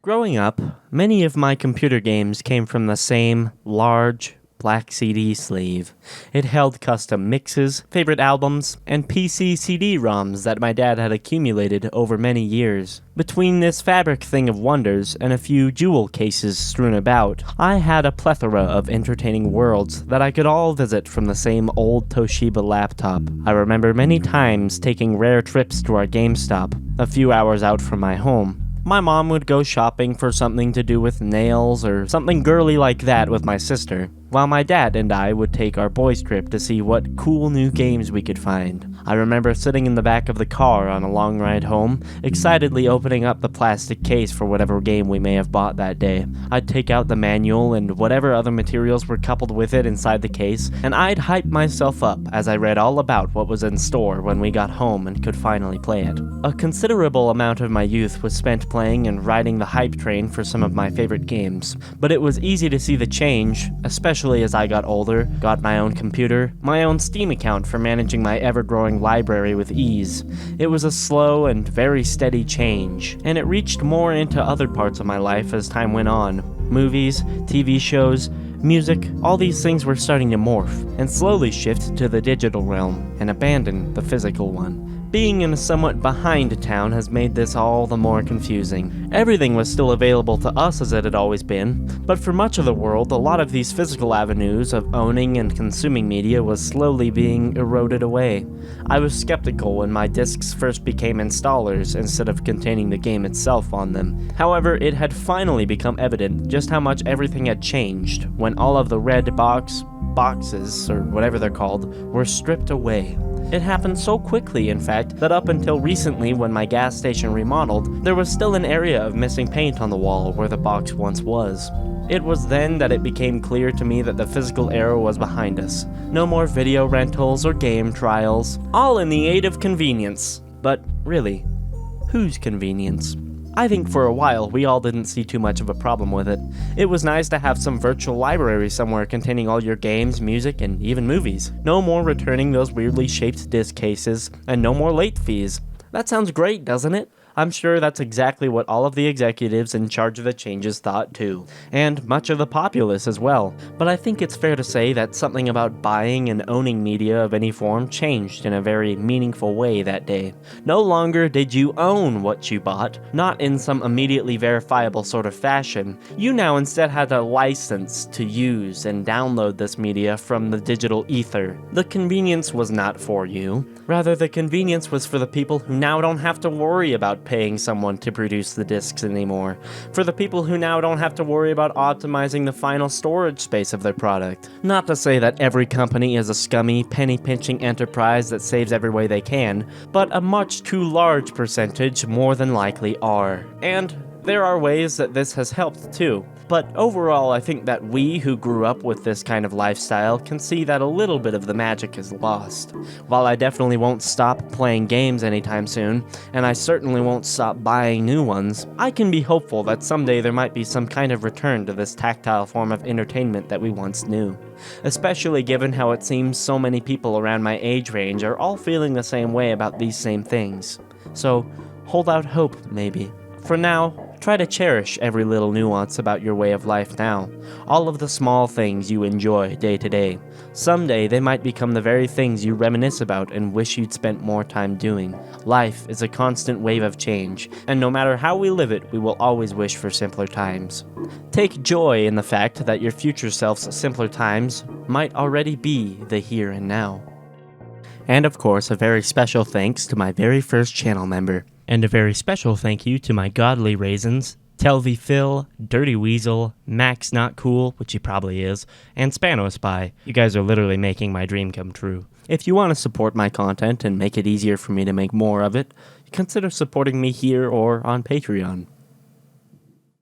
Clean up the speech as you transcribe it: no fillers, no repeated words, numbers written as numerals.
Growing up, many of my computer games came from the same large, black CD sleeve. It held custom mixes, favorite albums, and PC CD-ROMs that my dad had accumulated over many years. Between this fabric thing of wonders and a few jewel cases strewn about, I had a plethora of entertaining worlds that I could all visit from the same old Toshiba laptop. I remember many times taking rare trips to our GameStop, a few hours out from my home. My mom would go shopping for something to do with nails or something girly like that with my sister, while my dad and I would take our boys' trip to see what cool new games we could find. I remember sitting in the back of the car on a long ride home, excitedly opening up the plastic case for whatever game we may have bought that day. I'd take out the manual and whatever other materials were coupled with it inside the case, and I'd hype myself up as I read all about what was in store when we got home and could finally play it. A considerable amount of my youth was spent playing and riding the hype train for some of my favorite games, but it was easy to see the change, especially as I got older, got my own computer, my own Steam account for managing my ever-growing library with ease. It was a slow and very steady change, and it reached more into other parts of my life as time went on. Movies, TV shows, music, all these things were starting to morph, and slowly shift to the digital realm, and abandon the physical one. Being in a somewhat behind town has made this all the more confusing. Everything was still available to us as it had always been, but for much of the world, a lot of these physical avenues of owning and consuming media was slowly being eroded away. I was skeptical when my discs first became installers instead of containing the game itself on them. However, it had finally become evident just how much everything had changed when all of the red boxes, or whatever they're called, were stripped away. It happened so quickly, in fact, that up until recently when my gas station remodeled, there was still an area of missing paint on the wall where the box once was. It was then that it became clear to me that the physical era was behind us. No more video rentals or game trials, all in the aid of convenience. But really, whose convenience? I think for a while we all didn't see too much of a problem with it. It was nice to have some virtual library somewhere containing all your games, music, and even movies. No more returning those weirdly shaped disc cases, and no more late fees. That sounds great, doesn't it? I'm sure that's exactly what all of the executives in charge of the changes thought too, and much of the populace as well. But I think it's fair to say that something about buying and owning media of any form changed in a very meaningful way that day. No longer did you own what you bought, not in some immediately verifiable sort of fashion. You now instead had a license to use and download this media from the digital ether. The convenience was not for you. Rather, the convenience was for the people who now don't have to worry about paying someone to produce the discs anymore. For the people who now don't have to worry about optimizing the final storage space of their product. Not to say that every company is a scummy, penny-pinching enterprise that saves every way they can, but a much too large percentage more than likely are. And there are ways that this has helped too. But overall, I think that we who grew up with this kind of lifestyle can see that a little bit of the magic is lost. While I definitely won't stop playing games anytime soon, and I certainly won't stop buying new ones, I can be hopeful that someday there might be some kind of return to this tactile form of entertainment that we once knew. Especially given how it seems so many people around my age range are all feeling the same way about these same things. So, hold out hope, maybe. For now, try to cherish every little nuance about your way of life now. All of the small things you enjoy day to day. Someday they might become the very things you reminisce about and wish you'd spent more time doing. Life is a constant wave of change, and no matter how we live it, we will always wish for simpler times. Take joy in the fact that your future self's simpler times might already be the here and now. And of course, a very special thanks to my very first channel member. And a very special thank you to my godly raisins, Telvy Phil, Dirty Weasel, Max Not Cool, which he probably is, and Spano Spy. You guys are literally making my dream come true. If you want to support my content and make it easier for me to make more of it, consider supporting me here or on Patreon.